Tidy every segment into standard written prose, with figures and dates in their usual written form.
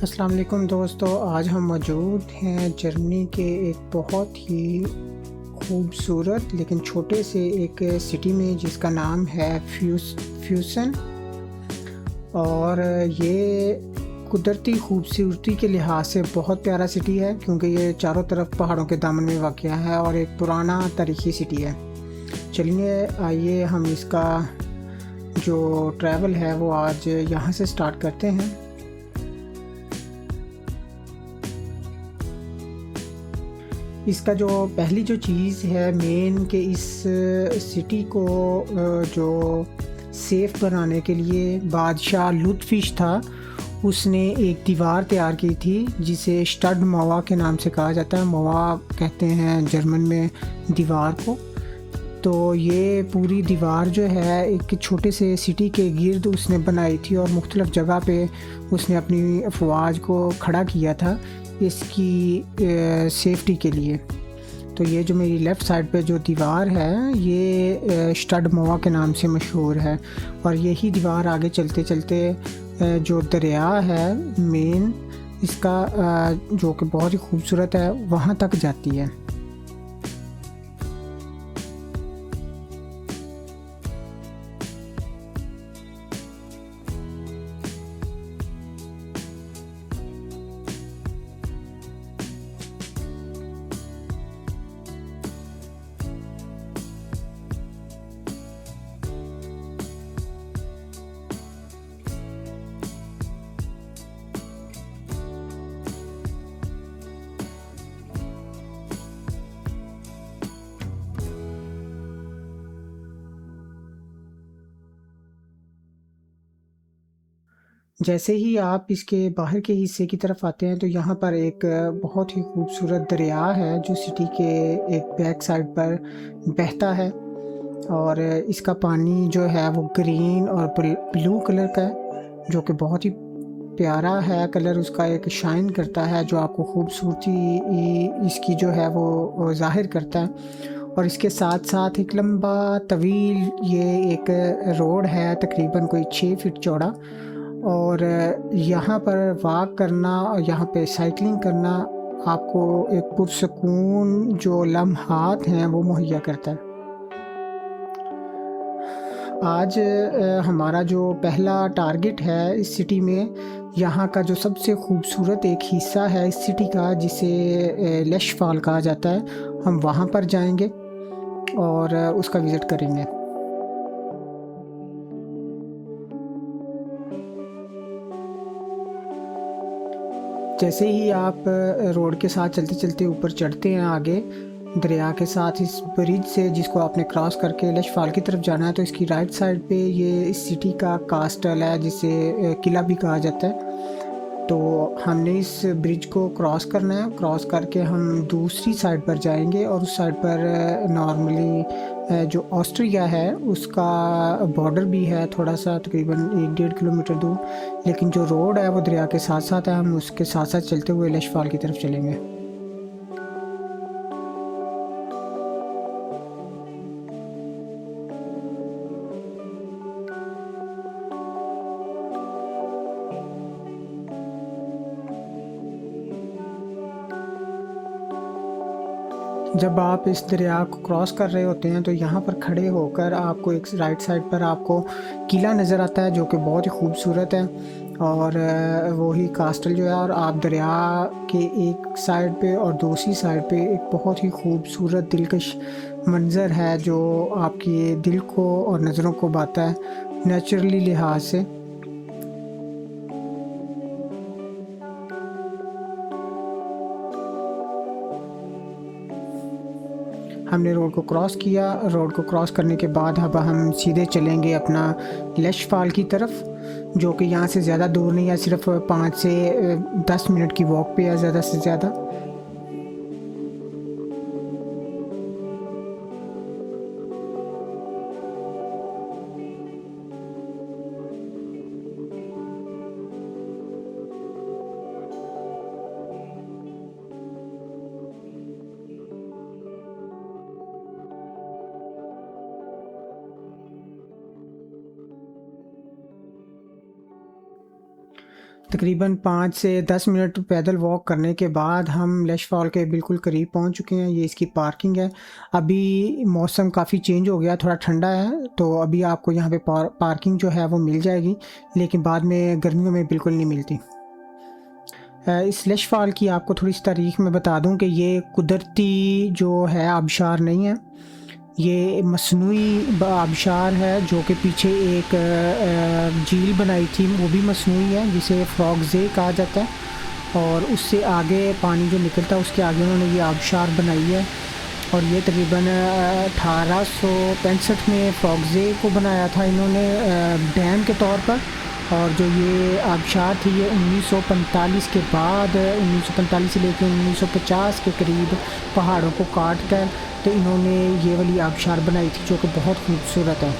अस्सलाम वालेकुम दोस्तों, आज हम मौजूद हैं जर्मनी के एक बहुत ही खूबसूरत लेकिन छोटे से एक सिटी में जिसका नाम है फ्यूसन। और ये कुदरती खूबसूरती के लिहाज से बहुत प्यारा सिटी है क्योंकि ये चारों तरफ पहाड़ों के दामन में वाक़या है और एक पुराना तारीख़ी सिटी है। चलिए आइए हम इसका जो ट्रैवल है वो आज यहाँ से स्टार्ट करते हैं। इसका जो पहली जो चीज़ है मेन कि इस सिटी को जो सेफ़ बनाने के लिए बादशाह लुत्फ़िश था, उसने एक दीवार तैयार की थी जिसे स्टड मौवा के नाम से कहा जाता है। मौवा कहते हैं जर्मन में दीवार को। तो ये पूरी दीवार जो है एक छोटे से सिटी के गिर्द उसने बनाई थी और मुख्तलिफ़ जगह पे उसने अपनी अफ़वाज को खड़ा किया था इसकी सेफ्टी के लिए। तो ये जो मेरी लेफ़्ट साइड पे जो दीवार है ये स्टड मोवा के नाम से मशहूर है और यही दीवार आगे चलते चलते जो दरिया है मेन इसका जो कि बहुत ही खूबसूरत है वहाँ तक जाती है। जैसे ही आप इसके बाहर के हिस्से की तरफ आते हैं तो यहाँ पर एक बहुत ही खूबसूरत दरिया है जो सिटी के एक बैक साइड पर बहता है और इसका पानी जो है वो ग्रीन और ब्लू कलर का है जो कि बहुत ही प्यारा है। कलर उसका एक शाइन करता है जो आपको खूबसूरती इसकी जो है वो ज़ाहिर करता है। और इसके साथ साथ एक लंबा तवील ये एक रोड है तकरीबन कोई 6 फीट चौड़ा और यहाँ पर वॉक करना और यहाँ पे साइकिलिंग करना आपको एक पुरसकून जो लम्हात हैं वो मुहैया करता है। आज हमारा जो पहला टारगेट है इस सिटी में, यहाँ का जो सबसे खूबसूरत एक हिस्सा है इस सिटी का जिसे लश फॉल कहा जाता है, हम वहाँ पर जाएंगे और उसका विज़िट करेंगे। जैसे ही आप रोड के साथ चलते-चलते ऊपर चढ़ते हैं आगे, दरिया के साथ इस ब्रिज से जिसको आपने क्रॉस करके लश फॉल की तरफ जाना है तो इसकी राइट साइड पे ये इस सिटी का कास्टल है जिसे किला भी कहा जाता है। तो हमने इस ब्रिज को क्रॉस करना है, क्रॉस करके हम दूसरी साइड पर जाएँगे और उस साइड पर नॉर्मली जो ऑस्ट्रिया है उसका बॉर्डर भी है थोड़ा-सा तकरीबन 1 डेढ़ किलोमीटर दूर। लेकिन जो रोड है वो दरिया के साथ-साथ है, हम उसके साथ-साथ चलते हुए लश फॉल की तरफ चलेंगे। जब आप इस दरिया को क्रॉस कर रहे होते हैं तो यहाँ पर खड़े होकर आपको एक राइट साइड पर आपको किला नज़र आता है जो कि बहुत ही खूबसूरत है और वही कास्टल जो है और आप दरिया के एक साइड पे और दूसरी साइड पे एक बहुत ही खूबसूरत दिलकश मंज़र है जो आपकी दिल को और नज़रों को भाता है नेचुरली लिहाज से। हमने रोड को क्रॉस किया, रोड को क्रॉस करने के बाद अब हम सीधे चलेंगे अपना लश फॉल की तरफ, जो कि यहाँ से ज़्यादा दूर नहीं है, सिर्फ़ 5 से 10 मिनट की वॉक पे है ज़्यादा से ज़्यादा। तकरीबन 5 से 10 मिनट पैदल वॉक करने के बाद हम लश फॉल के बिल्कुल करीब पहुंच चुके हैं। ये इसकी पार्किंग है। अभी मौसम काफ़ी चेंज हो गया, थोड़ा ठंडा है, तो अभी आपको यहाँ पे पार्किंग जो है वो मिल जाएगी, लेकिन बाद में गर्मियों में बिल्कुल नहीं मिलती। इस लश फॉल की आपको थोड़ी सी तारीख में बता दूं कि ये कुदरती जो है आबशार नहीं है, ये मसनूई आबशार है, जो कि पीछे एक झील बनाई थी, वो भी मसनूई है, जिसे फ्रॉगजे कहा जाता है, और उससे आगे पानी जो निकलता है उसके आगे उन्होंने ये आबशार बनाई है। और ये तकरीबन 1865 में फ्रॉगजे को बनाया था इन्होंने डैम के तौर पर। और जो ये आबशार थी ये 1945 के बाद 1945 से लेकर 1950 के करीब पहाड़ों को काट कर तो इन्होंने ये वाली आबशार बनाई थी, जो कि बहुत खूबसूरत है।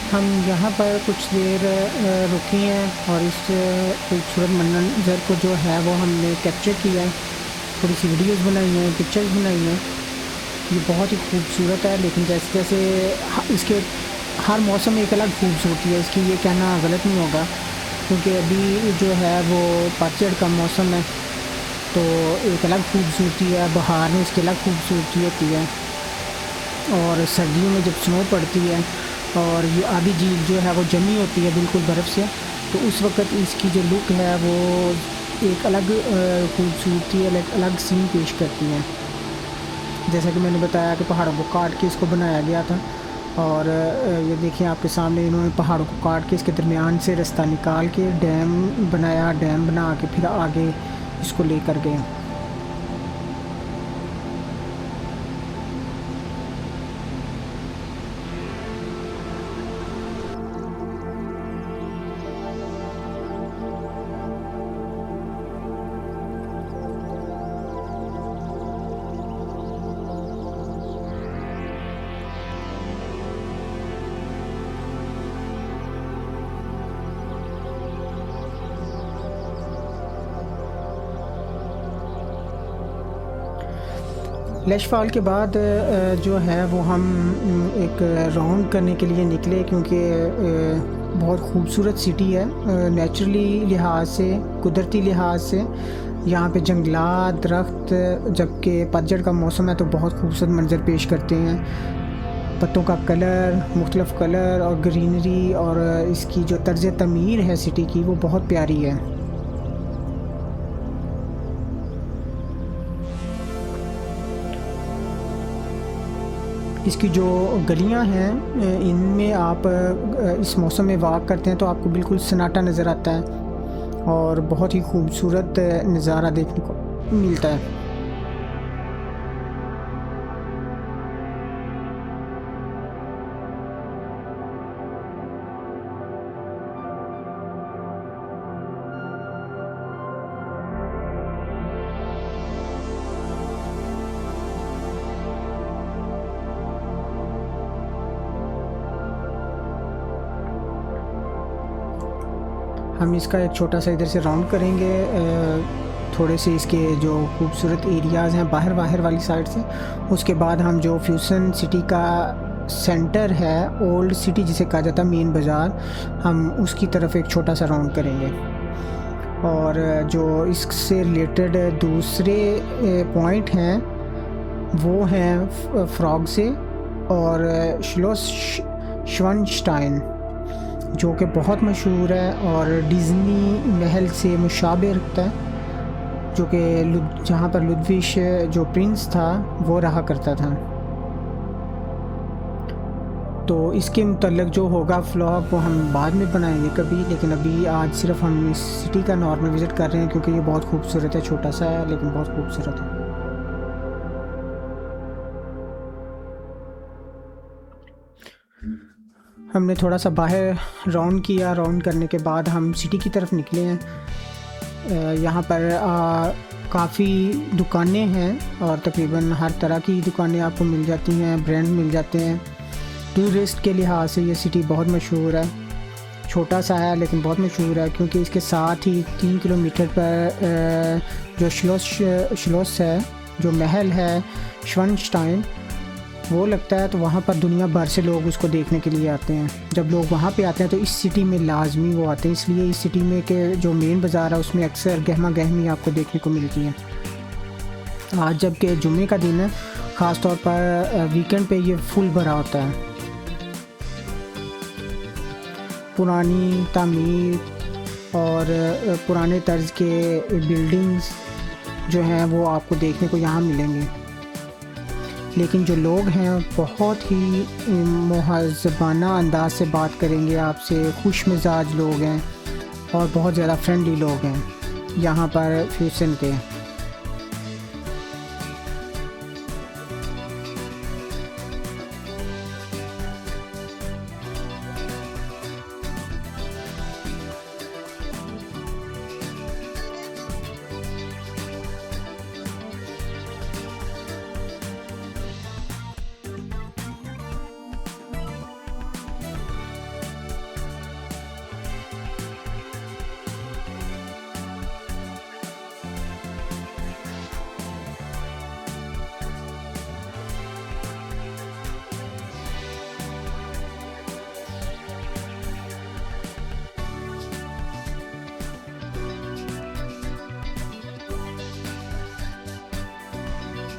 हम यहाँ पर कुछ देर रुके हैं और इस खूबसूरत मंजर को जो है वो हमने कैप्चर किया है, थोड़ी सी वीडियोस बनाई हैं, पिक्चर्स बनाई हैं। ये बहुत ही खूबसूरत है, लेकिन जैसे जैसे इसके हर मौसम में एक अलग खूबसूरती है इसकी, ये कहना गलत नहीं होगा, क्योंकि अभी जो है वो पतझड़ का मौसम है, तो एक अलग खूबसूरती है, बहार में इसकी अलग खूबसूरती होती है, और सर्दियों में जब स्नो पड़ती है और ये आधी झील जो है वो जमी होती है बिल्कुल बर्फ़ से, तो उस वक़्त इसकी जो लुक है वो एक अलग खूबसूरती अलग सीन पेश करती है। जैसा कि मैंने बताया कि पहाड़ों को काट के इसको बनाया गया था, और ये देखिए आपके सामने इन्होंने पहाड़ों को काट के इसके दरमियान से रास्ता निकाल के डैम बनाया, डैम बना के फिर आगे इसको लेकर गए। लश फॉल के बाद जो है वो हम एक राउंड करने के लिए निकले, क्योंकि बहुत खूबसूरत सिटी है नेचुरली लिहाज से, कुदरती लिहाज से। यहाँ पे जंगलात, दरख्त, जबकि पतझड़ का मौसम है तो बहुत खूबसूरत मंजर पेश करते हैं। पत्तों का कलर, मुख्तलिफ़ कलर और ग्रीनरी, और इसकी जो तर्ज तमीर है सिटी की वो बहुत प्यारी है। इसकी जो गलियां हैं इनमें आप इस मौसम में वॉक करते हैं तो आपको बिल्कुल सन्नाटा नज़र आता है और बहुत ही खूबसूरत नज़ारा देखने को मिलता है। हम इसका एक छोटा सा इधर से राउंड करेंगे, थोड़े से इसके जो खूबसूरत एरियाज़ हैं बाहर वाली साइड से। उसके बाद हम जो फ्यूसन सिटी का सेंटर है, ओल्ड सिटी जिसे कहा जाता है, मेन बाज़ार, हम उसकी तरफ एक छोटा सा राउंड करेंगे। और जो इससे रिलेटेड दूसरे पॉइंट हैं वो हैं फ्रॉग से और श्लोस श्वानस्टाइन, जो कि बहुत मशहूर है और डिज़नी महल से मुशाबे रखता है, जो कि जहाँ पर लुदविश जो प्रिंस था वो रहा करता था। तो इसके मुतल्लिक़ जो होगा व्लॉग वो हम बाद में बनाएंगे कभी, लेकिन अभी आज सिर्फ हम इस सिटी का नॉर्मल विज़िट कर रहे हैं क्योंकि ये बहुत खूबसूरत है, छोटा सा है लेकिन बहुत खूबसूरत है। हमने थोड़ा सा बाहर राउंड किया, राउंड करने के बाद हम सिटी की तरफ निकले हैं। यहाँ पर काफ़ी दुकानें हैं और तकरीबन हर तरह की दुकानें आपको मिल जाती हैं, ब्रांड मिल जाते हैं। टूरिस्ट के लिहाज से ये सिटी बहुत मशहूर है, छोटा सा है लेकिन बहुत मशहूर है क्योंकि इसके साथ ही 3 किलोमीटर पर जो श्लोस है, जो महल है श्वानस्टाइन, वो लगता है। तो वहाँ पर दुनिया भर से लोग उसको देखने के लिए आते हैं। जब लोग वहाँ पे आते हैं तो इस सिटी में लाजमी वो आते हैं, इसलिए इस सिटी में के जो मेन बाज़ार है उसमें अक्सर गहमा गहमी आपको देखने को मिलती है। आज जबकि जुम्मे का दिन है, ख़ास तौर पर वीकेंड पे ये फुल भरा होता है। पुरानी तामीर और पुराने तर्ज के बिल्डिंग्स जो हैं वो आपको देखने को यहाँ मिलेंगे, लेकिन जो लोग हैं बहुत ही मुहज़्ज़बाना अंदाज से बात करेंगे आपसे, खुश मिजाज लोग हैं और बहुत ज़्यादा फ्रेंडली लोग हैं यहाँ पर फ्यूसन के।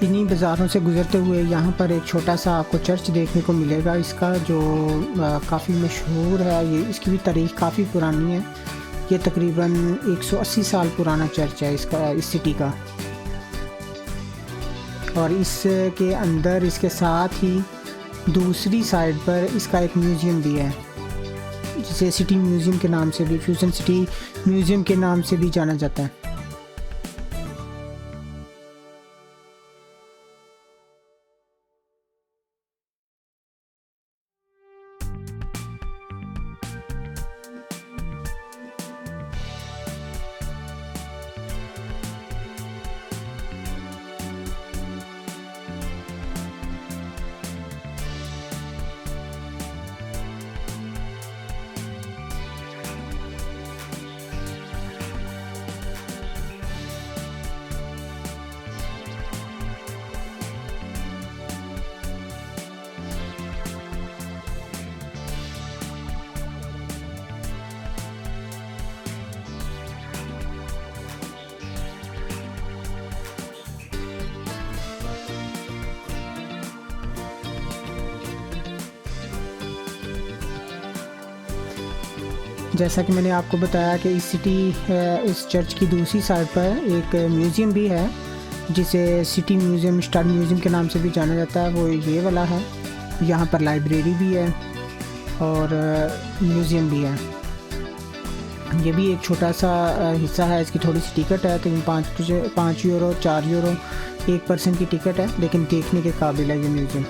इन्हीं बाज़ारों से गुज़रते हुए यहाँ पर एक छोटा सा आपको चर्च देखने को मिलेगा, इसका जो काफ़ी मशहूर है। ये इसकी भी तारीख़ काफ़ी पुरानी है, ये तकरीबन 180 साल पुराना चर्च है इसका, इस सिटी का। और इसके अंदर इसके साथ ही दूसरी साइड पर इसका एक म्यूज़ियम भी है, जिसे सिटी म्यूज़ियम के नाम से भी, फ्यूसन सिटी म्यूज़ियम के नाम से भी जाना जाता है। जैसा कि मैंने आपको बताया कि इस सिटी इस चर्च की दूसरी साइड पर एक म्यूज़ियम भी है, जिसे सिटी म्यूज़ियम, स्टार म्यूज़ियम के नाम से भी जाना जाता है। वो ये वाला है। यहाँ पर लाइब्रेरी भी है और म्यूज़ियम भी है। ये भी एक छोटा सा हिस्सा है, इसकी थोड़ी सी टिकट है, कहीं 5 यूरो 4 यूरो 1 पर्सन की टिकट है, लेकिन देखने के काबिल है ये म्यूज़ियम।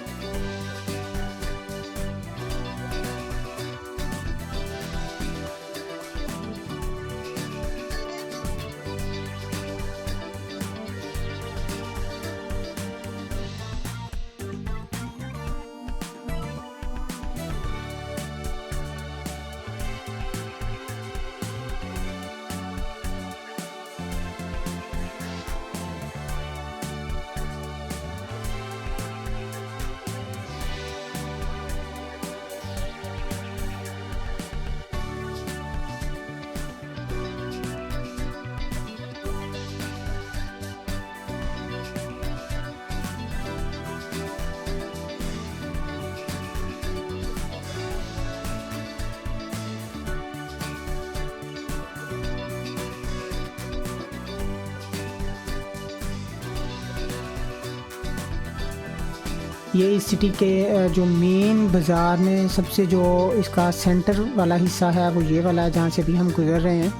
ये इस सिटी के जो मेन बाज़ार में सबसे जो इसका सेंटर वाला हिस्सा है वो ये वाला है जहाँ से भी हम गुज़र रहे हैं।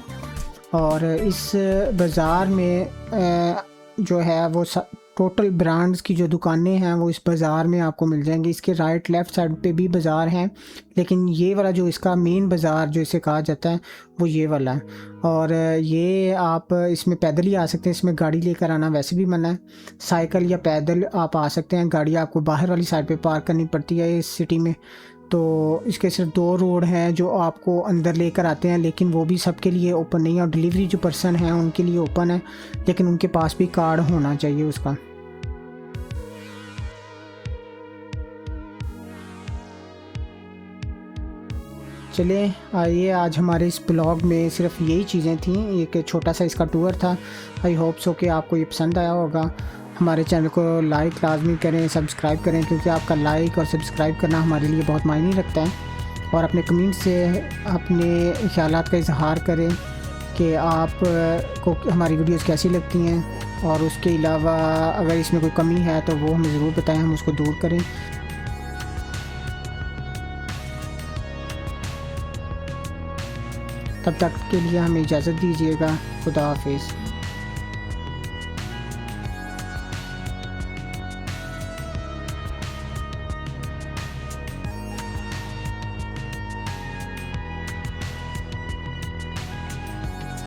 और इस बाज़ार में जो है वो टोटल ब्रांड्स की जो दुकानें हैं वो इस बाज़ार में आपको मिल जाएंगी। इसके राइट लेफ़्ट साइड पे भी बाज़ार हैं, लेकिन ये वाला जो इसका मेन बाज़ार जो इसे कहा जाता है वो ये वाला है। और ये आप इसमें पैदल ही आ सकते हैं, इसमें गाड़ी लेकर आना वैसे भी मना है। साइकिल या पैदल आप आ सकते हैं, गाड़ी आपको बाहर वाली साइड पे पार्क करनी पड़ती है इस सिटी में। तो इसके सिर्फ 2 रोड हैं जो आपको अंदर लेकर आते हैं, लेकिन वो भी सबके लिए ओपन नहीं है। और डिलीवरी जो पर्सन हैं उनके लिए ओपन है, लेकिन उनके पास भी कार्ड होना चाहिए उसका। चलिए आइए, आज हमारे इस ब्लॉग में सिर्फ यही चीज़ें थी, एक छोटा सा इसका टूर था। आई होप सो कि आपको ये पसंद आया होगा। हमारे चैनल को लाइक लाजमी करें, सब्सक्राइब करें, क्योंकि आपका लाइक और सब्सक्राइब करना हमारे लिए बहुत मायने रखता है। और अपने कमेंट से अपने ख्यालात का इजहार करें कि आप को हमारी वीडियोस कैसी लगती हैं, और उसके अलावा अगर इसमें कोई कमी है तो वो हमें ज़रूर बताएं, हम उसको दूर करें। तब तक के लिए हमें इजाज़त दीजिएगा। खुदा हाफिज़।